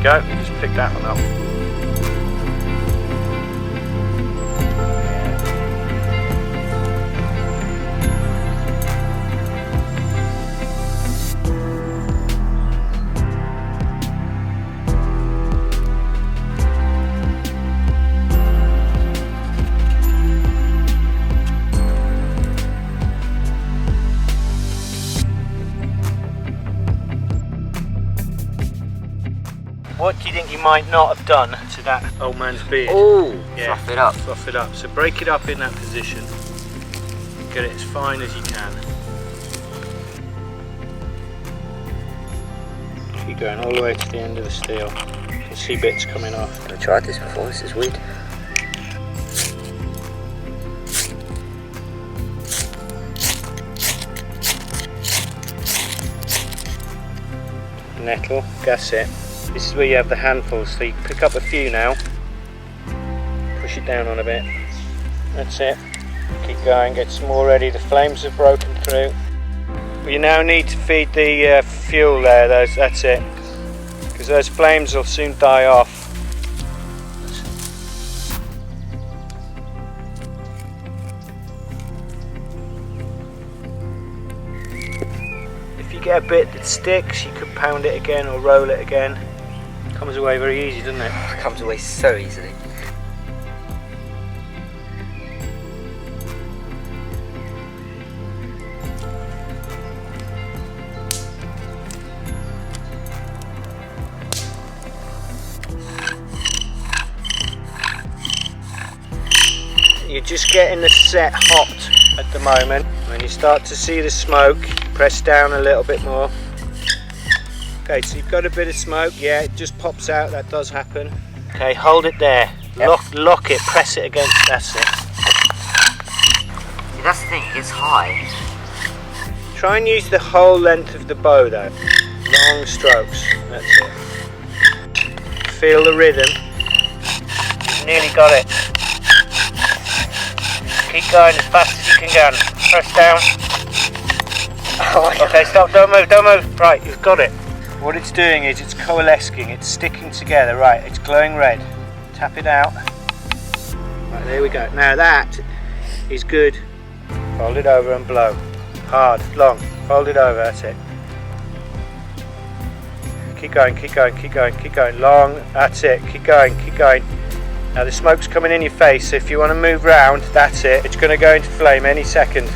go, just pick that one up. What do you think you might not have done to that old man's beard? Oh, yeah, fluff it up. Fluff it up. So break it up in that position. Get it as fine as you can. Keep going all the way to the end of the steel. You can see bits coming off. I've tried this before, this is weird. Nettle, that's it. This is where you have the handfuls, so you pick up a few now, push it down on a bit, that's it, keep going, get some more ready, the flames have broken through. You now need to feed the fuel there, that's it, because those flames will soon die off. If you get a bit that sticks, you could pound it again or roll it again. Comes away very easy, doesn't it? It comes away so easily. You're just getting the set hot at the moment. When you start to see the smoke, press down a little bit more. Okay, so you've got a bit of smoke, yeah, it just pops out, that does happen. Okay, hold it there, Yep. lock it, press it against, that's it. See, that's the thing, it gets high. Try and use the whole length of the bow though, long strokes, that's it. Feel the rhythm, you've nearly got it. Keep going as fast as you can go, press down. Oh my God. Okay, stop, don't move, right, you've got it. What it's doing is it's coalescing, it's sticking together, right, it's glowing red. Tap it out. Right, there we go. Now that is good. Fold it over and blow. Hard, long, fold it over, that's it. Keep going, keep going, keep going, keep going, long, that's it, keep going, keep going. Now the smoke's coming in your face, so if you want to move round, that's it. It's going to go into flame any second.